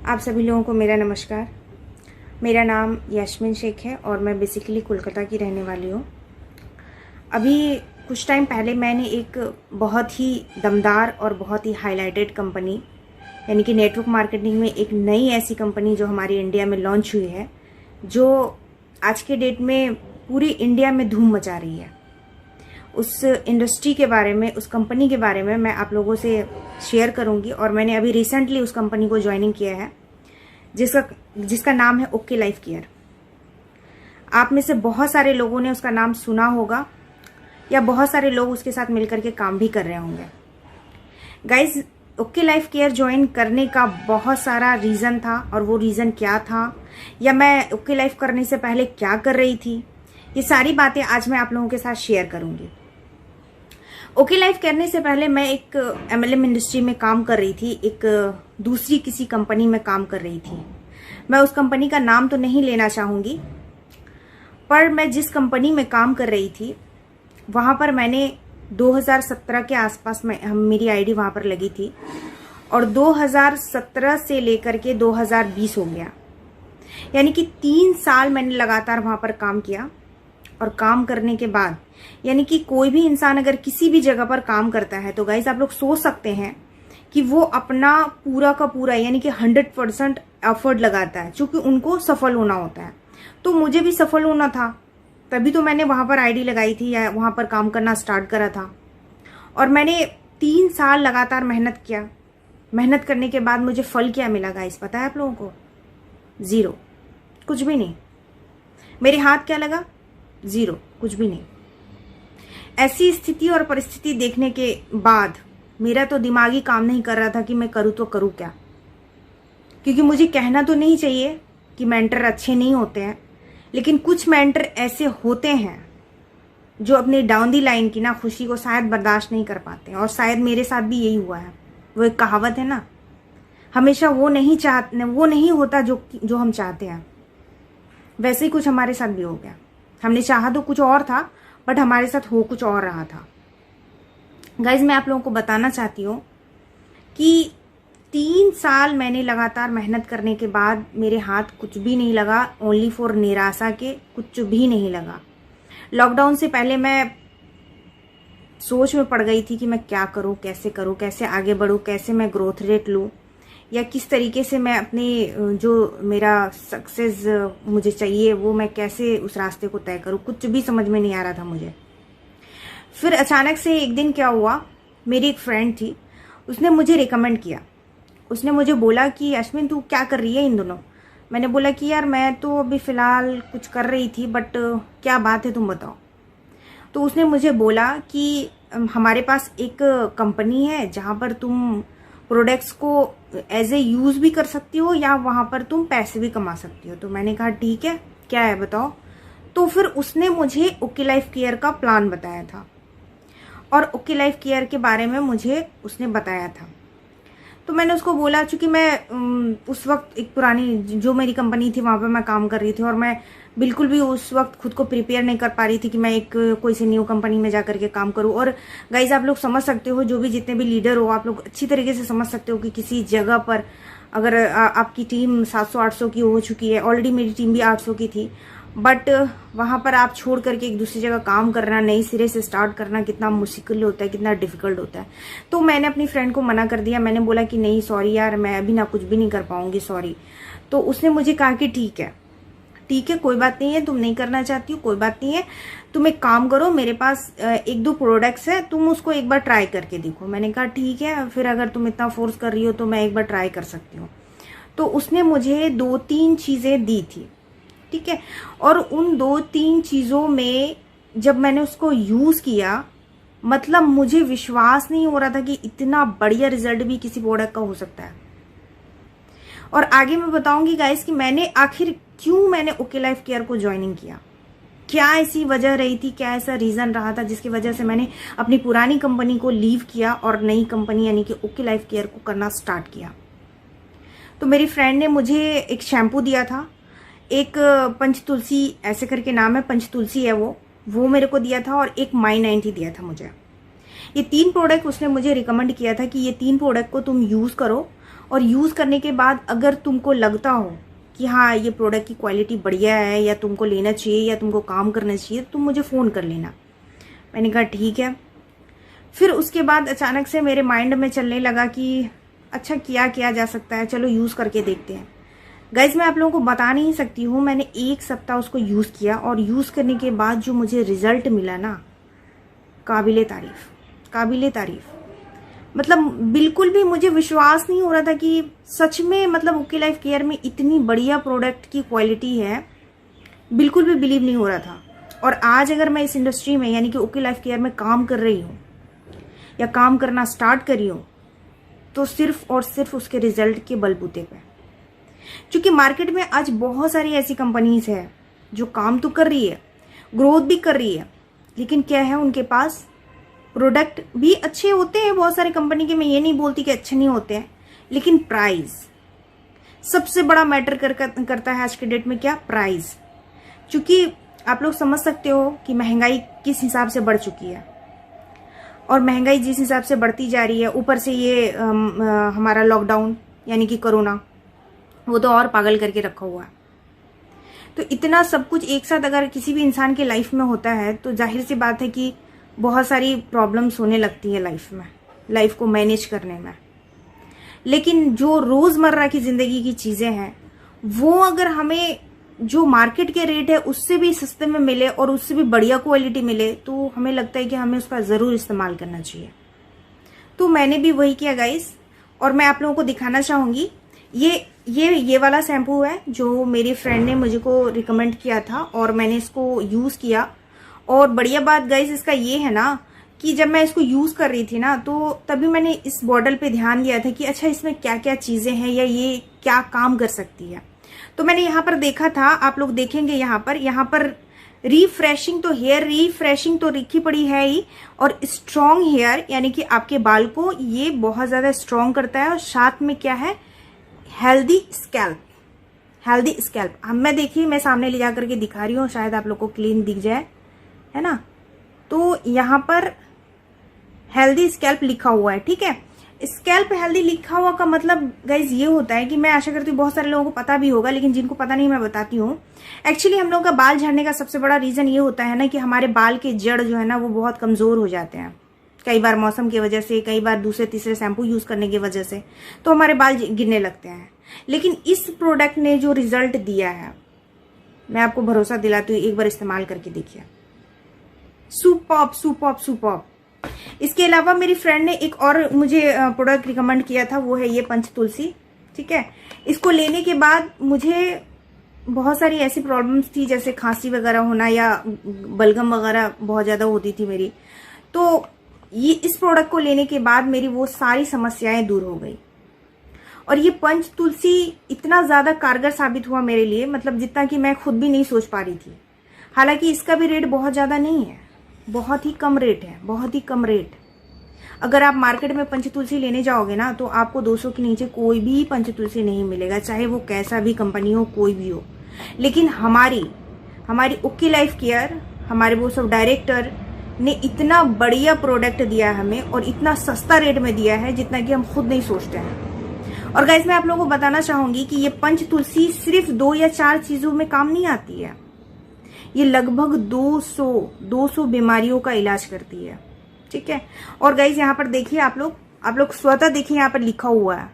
आप सभी लोगों को मेरा नमस्कार। मेरा नाम यास्मीन शेख है और मैं बेसिकली कोलकाता की रहने वाली हूँ। अभी कुछ टाइम पहले मैंने एक बहुत ही दमदार और बहुत ही हाईलाइटेड कंपनी यानी कि नेटवर्क मार्केटिंग में एक नई ऐसी कंपनी जो हमारी इंडिया में लॉन्च हुई है, जो आज के डेट में पूरी इंडिया में धूम मचा रही है। उस इंडस्ट्री के बारे में, उस कंपनी के बारे में मैं आप लोगों से शेयर करूंगी। और मैंने अभी रिसेंटली उस कंपनी को ज्वाइनिंग किया है जिसका नाम है ओके लाइफ केयर। आप में से बहुत सारे लोगों ने उसका नाम सुना होगा या बहुत सारे लोग उसके साथ मिलकर के काम भी कर रहे होंगे। Guys, okay life care join करने का बहुत सारा रीज़न था, और वो रीज़न क्या था या मैं ओके लाइफ करने से पहले क्या कर रही थी, ये सारी बातें आज मैं आप लोगों के साथ शेयर करूंगी। ओके लाइफ करने से पहले मैं एक MLM इंडस्ट्री में काम कर रही थी, एक दूसरी किसी कंपनी में काम कर रही थी। मैं उस कंपनी का नाम तो नहीं लेना चाहूंगी, पर मैं जिस कंपनी में काम कर रही थी वहां पर मैंने 2017 के आसपास में मेरी आईडी वहां पर लगी थी, और 2017 से लेकर के 2020 हो गया, यानी कि 3 साल मैंने लगातार वहां पर काम किया। और काम करने के बाद, यानी कि कोई भी इंसान अगर किसी भी जगह पर काम करता है तो गाइज आप लोग सोच सकते हैं कि वो अपना पूरा का पूरा यानी कि 100% एफर्ट लगाता है, क्योंकि उनको सफल होना होता है। तो मुझे भी सफल होना था, तभी तो मैंने वहां पर आईडी लगाई थी या वहां पर काम करना स्टार्ट करा था। और मैंने 3 साल लगातार मेहनत किया। मेहनत करने के बाद मुझे फल क्या मिला गाइज, पता है आप लोगों को? 0, कुछ भी नहीं। मेरे हाथ क्या लगा? 0, कुछ भी नहीं। ऐसी स्थिति और परिस्थिति देखने के बाद मेरा तो दिमाग ही काम नहीं कर रहा था कि मैं करूँ तो करूँ क्या, क्योंकि मुझे कहना तो नहीं चाहिए कि मेंटर अच्छे नहीं होते हैं, लेकिन कुछ मेंटर ऐसे होते हैं जो अपने डाउन दी लाइन की ना खुशी को शायद बर्दाश्त नहीं कर पाते हैं। और शायद मेरे साथ भी यही हुआ है। वो एक कहावत है ना, हमेशा वो नहीं होता जो हम चाहते हैं। वैसे ही कुछ हमारे साथ भी हो गया। हमने चाहा तो कुछ और था, बट हमारे साथ हो कुछ और रहा था। गाइज, मैं आप लोगों को बताना चाहती हूँ कि 3 साल मैंने लगातार मेहनत करने के बाद मेरे हाथ कुछ भी नहीं लगा। ओनली फॉर निराशा के कुछ भी नहीं लगा। लॉकडाउन से पहले मैं सोच में पड़ गई थी कि मैं क्या करूँ, कैसे आगे बढ़ूँ, कैसे मैं ग्रोथ रेट लूँ, या किस तरीके से मैं अपने जो मेरा सक्सेस मुझे चाहिए वो मैं कैसे उस रास्ते को तय करूं। कुछ भी समझ में नहीं आ रहा था मुझे। फिर अचानक से एक दिन क्या हुआ, मेरी एक फ्रेंड थी, उसने मुझे रिकमेंड किया। उसने मुझे बोला कि यास्मीन तू क्या कर रही है इन दिनों? मैंने बोला कि यार मैं तो अभी फ़िलहाल कुछ कर रही थी, बट क्या बात है तुम बताओ। तो उसने मुझे बोला कि हमारे पास एक कंपनी है जहाँ पर तुम प्रोडक्ट्स को एज ए यूज भी कर सकती हो या वहां पर तुम पैसे भी कमा सकती हो। तो मैंने कहा ठीक है, क्या है बताओ। तो फिर उसने मुझे ओके लाइफ केयर का प्लान बताया था, और ओके लाइफ केयर के बारे में मुझे उसने बताया था। तो मैंने उसको बोला, चूंकि मैं उस वक्त एक पुरानी जो मेरी कंपनी थी वहां पर मैं काम कर रही थी, और मैं बिल्कुल भी उस वक्त खुद को प्रिपेयर नहीं कर पा रही थी कि मैं एक कोई सी न्यू कंपनी में जाकर के काम करूं। और गाइज, आप लोग समझ सकते हो, जो भी जितने भी लीडर हो, आप लोग अच्छी तरीके से समझ सकते हो कि किसी जगह पर अगर आपकी टीम 700-800 की हो चुकी है, ऑलरेडी मेरी टीम भी 800 की थी, बट वहां पर आप छोड़ करके एक दूसरी जगह काम करना, नई सिरे से स्टार्ट करना कितना मुश्किल होता है, कितना डिफिकल्ट होता है। तो मैंने अपनी फ्रेंड को मना कर दिया। मैंने बोला कि नहीं सॉरी यार, मैं अभी ना कुछ भी नहीं कर पाऊंगी, सॉरी। तो उसने मुझे कहा कि ठीक है, कोई बात नहीं है, तुम नहीं करना चाहती हो, कोई बात नहीं है, तुम एक काम करो, मेरे पास 1-2 प्रोडक्ट्स है, तुम उसको एक बार ट्राई करके देखो। मैंने कहा ठीक है, फिर अगर तुम इतना फोर्स कर रही हो तो मैं एक बार ट्राई कर सकती हूँ। तो उसने मुझे 2-3 चीजें दी थी, ठीक है। और उन 2-3 चीजों में जब मैंने उसको यूज किया, मतलब मुझे विश्वास नहीं हो रहा था कि इतना बढ़िया रिजल्ट भी किसी प्रोडक्ट का हो सकता है। और आगे मैं बताऊंगी गाइस कि मैंने आखिर क्यों मैंने ओके लाइफ केयर को ज्वाइनिंग किया, क्या ऐसी वजह रही थी, क्या ऐसा रीजन रहा था जिसकी वजह से मैंने अपनी पुरानी कंपनी को लीव किया और नई कंपनी यानी कि ओके लाइफ केयर को करना स्टार्ट किया। तो मेरी फ्रेंड ने मुझे एक शैम्पू दिया था, एक पंचतुलसी ऐसे करके नाम है, पंचतुलसी है वो मेरे को दिया था, और एक माई 90 दिया था मुझे। ये 3 प्रोडक्ट उसने मुझे रिकमेंड किया था कि ये 3 प्रोडक्ट को तुम यूज करो और यूज़ करने के बाद अगर तुमको लगता हो कि हाँ ये प्रोडक्ट की क्वालिटी बढ़िया है या तुमको लेना चाहिए या तुमको काम करना चाहिए, तुम मुझे फ़ोन कर लेना। मैंने कहा ठीक है। फिर उसके बाद अचानक से मेरे माइंड में चलने लगा कि अच्छा क्या किया जा सकता है, चलो यूज़ करके देखते हैं। गाइज मैं आप लोगों को बता नहीं सकती हूँ, मैंने 1 सप्ताह उसको यूज़ किया और यूज़ करने के बाद जो मुझे रिजल्ट मिला ना, काबिले तारीफ़, काबिले तारीफ़। मतलब बिल्कुल भी मुझे विश्वास नहीं हो रहा था कि सच में मतलब ओके लाइफ केयर में इतनी बढ़िया प्रोडक्ट की क्वालिटी है, बिल्कुल भी बिलीव नहीं हो रहा था। और आज अगर मैं इस इंडस्ट्री में यानी कि ओके लाइफ केयर में काम कर रही हूँ या काम करना स्टार्ट कर रही हूँ, तो सिर्फ और सिर्फ उसके रिजल्ट के बलबूते पे। क्योंकि मार्केट में आज बहुत सारी ऐसी कंपनीज है जो काम तो कर रही है, ग्रोथ भी कर रही है, लेकिन क्या है उनके पास प्रोडक्ट भी अच्छे होते हैं बहुत सारे कंपनी के, मैं ये नहीं बोलती कि अच्छे नहीं होते हैं, लेकिन प्राइस सबसे बड़ा मैटर करता है आज के डेट में। क्या? प्राइस। क्योंकि आप लोग समझ सकते हो कि महंगाई किस हिसाब से बढ़ चुकी है, और महंगाई जिस हिसाब से बढ़ती जा रही है, ऊपर से ये हमारा लॉकडाउन यानी कि कोरोना, वो तो और पागल करके रखा हुआ है। तो इतना सब कुछ एक साथ अगर किसी भी इंसान के लाइफ में होता है तो जाहिर सी बात है कि बहुत सारी प्रॉब्लम्स होने लगती है लाइफ में, लाइफ को मैनेज करने में। लेकिन जो रोज़मर्रा की ज़िंदगी की चीज़ें हैं वो अगर हमें जो मार्केट के रेट है उससे भी सस्ते में मिले और उससे भी बढ़िया क्वालिटी मिले, तो हमें लगता है कि हमें उसका ज़रूर इस्तेमाल करना चाहिए। तो मैंने भी वही किया गाइस, और मैं आप लोगों को दिखाना चाहूँगी। ये वाला शैम्पू है जो मेरी फ्रेंड ने मुझे को रिकमेंड किया था और मैंने इसको यूज़ किया। और बढ़िया बात गाइस इसका ये है ना कि जब मैं इसको यूज़ कर रही थी ना, तो तभी मैंने इस बॉटल पे ध्यान दिया था कि अच्छा इसमें क्या क्या चीज़ें हैं या ये क्या काम कर सकती है। तो मैंने यहाँ पर देखा था, आप लोग देखेंगे यहाँ पर रिफ्रेशिंग, तो हेयर रिफ्रेशिंग तो लिखी पड़ी है ही, और स्ट्रॉन्ग हेयर यानी कि आपके बाल को ये बहुत ज़्यादा स्ट्रॉन्ग करता है। और साथ में क्या है, हेल्दी स्कैल्प, हेल्दी स्कैल्प। अब मैं देखिए मैं सामने ले जा करके दिखा रही हूँ, शायद आप लोग को क्लीन दिख जाए, है ना। तो यहाँ पर हेल्दी स्कैल्प लिखा हुआ है, ठीक है। स्कैल्प हेल्दी लिखा हुआ का मतलब गाइज ये होता है कि मैं आशा करती हूँ बहुत सारे लोगों को पता भी होगा, लेकिन जिनको पता नहीं मैं बताती हूँ। एक्चुअली हम लोगों का बाल झड़ने का सबसे बड़ा रीजन ये होता है ना कि हमारे बाल के जड़ जो है ना वो बहुत कमजोर हो जाते हैं, कई बार मौसम की वजह से, कई बार दूसरे तीसरे शैम्पू यूज करने की वजह से, तो हमारे बाल गिरने लगते हैं। लेकिन इस प्रोडक्ट ने जो रिजल्ट दिया है, मैं आपको भरोसा दिलाती हूँ, एक बार इस्तेमाल करके देखिए, सुपर्ब सुपर्ब सुपर्ब। इसके अलावा मेरी फ्रेंड ने एक और मुझे प्रोडक्ट रिकमेंड किया था, वो है ये पंच तुलसी, ठीक है। इसको लेने के बाद मुझे बहुत सारी ऐसी प्रॉब्लम्स थी जैसे खांसी वगैरह होना या बलगम वगैरह बहुत ज़्यादा होती थी मेरी, तो ये इस प्रोडक्ट को लेने के बाद मेरी वो सारी समस्याएं दूर हो गई। और ये पंच तुलसी इतना ज़्यादा कारगर साबित हुआ मेरे लिए, मतलब जितना कि मैं खुद भी नहीं सोच पा रही थी। हालांकि इसका भी रेट बहुत ज़्यादा नहीं है, बहुत ही कम रेट है, बहुत ही कम रेट। अगर आप मार्केट में पंच तुलसी लेने जाओगे ना तो आपको 200 के नीचे कोई भी पंच तुलसी नहीं मिलेगा, चाहे वो कैसा भी कंपनी हो, कोई भी हो। लेकिन हमारी ओके लाइफ केयर, हमारे वो सब डायरेक्टर ने इतना बढ़िया प्रोडक्ट दिया है हमें, और इतना सस्ता रेट में दिया है जितना कि हम खुद नहीं सोचते हैं। और गाइस मैं आप लोगों को बताना चाहूंगी कि ये पंच तुलसी सिर्फ 2 या 4 चीजों में काम नहीं आती है, ये लगभग 200 बीमारियों का इलाज करती है, ठीक है। और गाइस यहाँ पर देखिए आप लोग स्वतः देखिए, यहाँ पर लिखा हुआ है,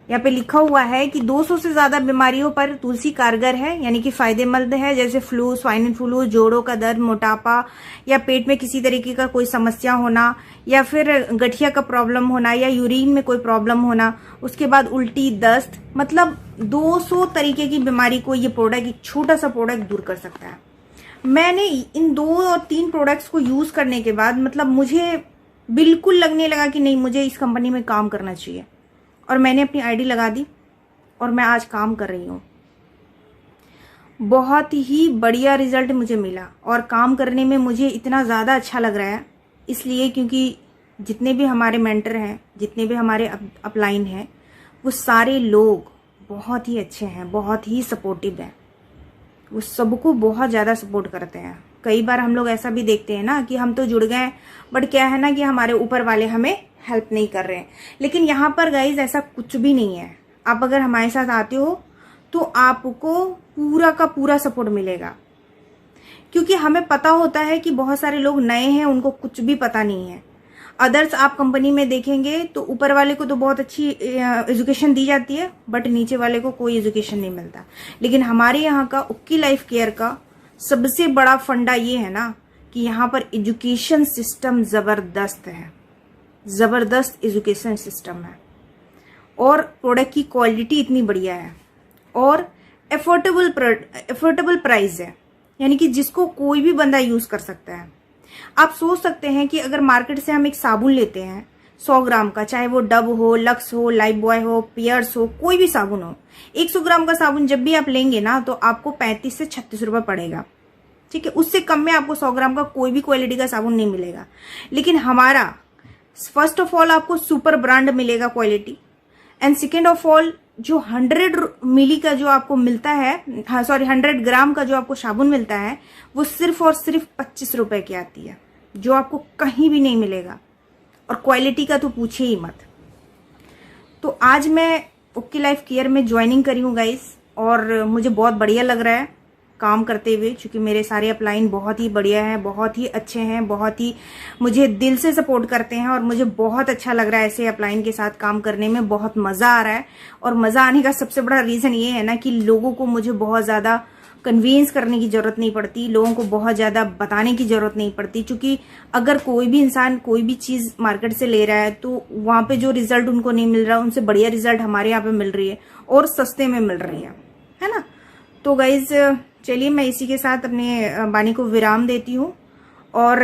यहाँ पे लिखा हुआ है कि 200 से ज्यादा बीमारियों पर तुलसी कारगर है, यानी कि फायदेमंद है, जैसे फ्लू, स्वाइन फ्लू, जोड़ों का दर्द, मोटापा, या पेट में किसी तरीके का कोई समस्या होना, या फिर गठिया का प्रॉब्लम होना, या यूरिन में कोई प्रॉब्लम होना, उसके बाद उल्टी, दस्त, मतलब 200 तरीके की बीमारी को ये प्रोडक्ट, एक छोटा सा प्रोडक्ट दूर कर सकता है। मैंने इन 2 और 3 प्रोडक्ट्स को यूज करने के बाद मतलब मुझे बिल्कुल लगने लगा कि नहीं, मुझे इस कंपनी में काम करना चाहिए, और मैंने अपनी आईडी लगा दी और मैं आज काम कर रही हूँ। बहुत ही बढ़िया रिजल्ट मुझे मिला, और काम करने में मुझे इतना ज़्यादा अच्छा लग रहा है, इसलिए क्योंकि जितने भी हमारे मेंटर हैं, जितने भी हमारे अपलाइन हैं, वो सारे लोग बहुत ही अच्छे हैं, बहुत ही सपोर्टिव हैं, वो सबको बहुत ज़्यादा सपोर्ट करते हैं। कई बार हम लोग ऐसा भी देखते हैं ना कि हम तो जुड़ गए, बट क्या है ना कि हमारे ऊपर वाले हमें हेल्प नहीं कर रहे हैं। लेकिन यहाँ पर गाइज ऐसा कुछ भी नहीं है। आप अगर हमारे साथ आते हो तो आपको पूरा का पूरा सपोर्ट मिलेगा, क्योंकि हमें पता होता है कि बहुत सारे लोग नए हैं, उनको कुछ भी पता नहीं है। अदर्स आप कंपनी में देखेंगे तो ऊपर वाले को तो बहुत अच्छी एजुकेशन दी जाती है, बट नीचे वाले को कोई एजुकेशन नहीं मिलता। लेकिन हमारे यहाँ का उक्की लाइफ केयर का सबसे बड़ा फंडा ये है ना कि यहाँ पर एजुकेशन सिस्टम जबरदस्त है, जबरदस्त एजुकेशन सिस्टम है, और प्रोडक्ट की क्वालिटी इतनी बढ़िया है, और एफोर्डेबल प्राइस है, यानी कि जिसको कोई भी बंदा यूज कर सकता है। आप सोच सकते हैं कि अगर मार्केट से हम एक साबुन लेते हैं 100 ग्राम का, चाहे वो डब हो, लक्स हो, लाइफ बॉय हो, पियर्स हो, कोई भी साबुन हो, 100 ग्राम का साबुन जब भी आप लेंगे ना तो आपको 35 से 36 रुपए पड़ेगा। ठीक है, उससे कम में आपको 100 ग्राम का कोई भी क्वालिटी का साबुन नहीं मिलेगा। लेकिन हमारा फर्स्ट ऑफ ऑल आपको सुपर ब्रांड मिलेगा quality, and second of all जो 100 मिली का जो आपको मिलता है, 100 ग्राम का जो आपको साबुन मिलता है, वो सिर्फ और सिर्फ 25 रुपए की आती है, जो आपको कहीं भी नहीं मिलेगा। और क्वालिटी का तो पूछे ही मत। तो आज मैं उक्की लाइफ केयर में ज्वाइनिंग करी हूँ गाइस, और मुझे बहुत बढ़िया लग रहा है काम करते हुए, क्योंकि मेरे सारे अपलाइन बहुत ही बढ़िया हैं, बहुत ही अच्छे हैं, बहुत ही मुझे दिल से सपोर्ट करते हैं, और मुझे बहुत अच्छा लग रहा है ऐसे अपलाइन के साथ काम करने में, बहुत मजा आ रहा है। और मजा आने का सबसे बड़ा रीजन ये है ना कि लोगों को मुझे बहुत ज्यादा कन्विंस करने की जरूरत नहीं पड़ती, लोगों को बहुत ज्यादा बताने की जरूरत नहीं पड़ती, क्योंकि अगर कोई भी इंसान कोई भी चीज मार्केट से ले रहा है तो वहां पे जो रिजल्ट उनको नहीं मिल रहा, उनसे बढ़िया रिजल्ट हमारे यहाँ पे मिल रही है, और सस्ते में मिल रही है ना। तो गाइज चलिए मैं इसी के साथ अपने वाणी को विराम देती हूँ, और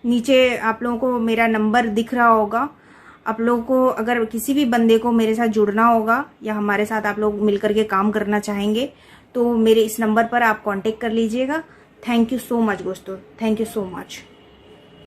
नीचे आप लोगों को मेरा नंबर दिख रहा होगा। आप लोगों को अगर किसी भी बंदे को मेरे साथ जुड़ना होगा, या हमारे साथ आप लोग मिलकर के काम करना चाहेंगे, तो मेरे इस नंबर पर आप कांटेक्ट कर लीजिएगा। थैंक यू सो मच दोस्तों, थैंक यू सो मच।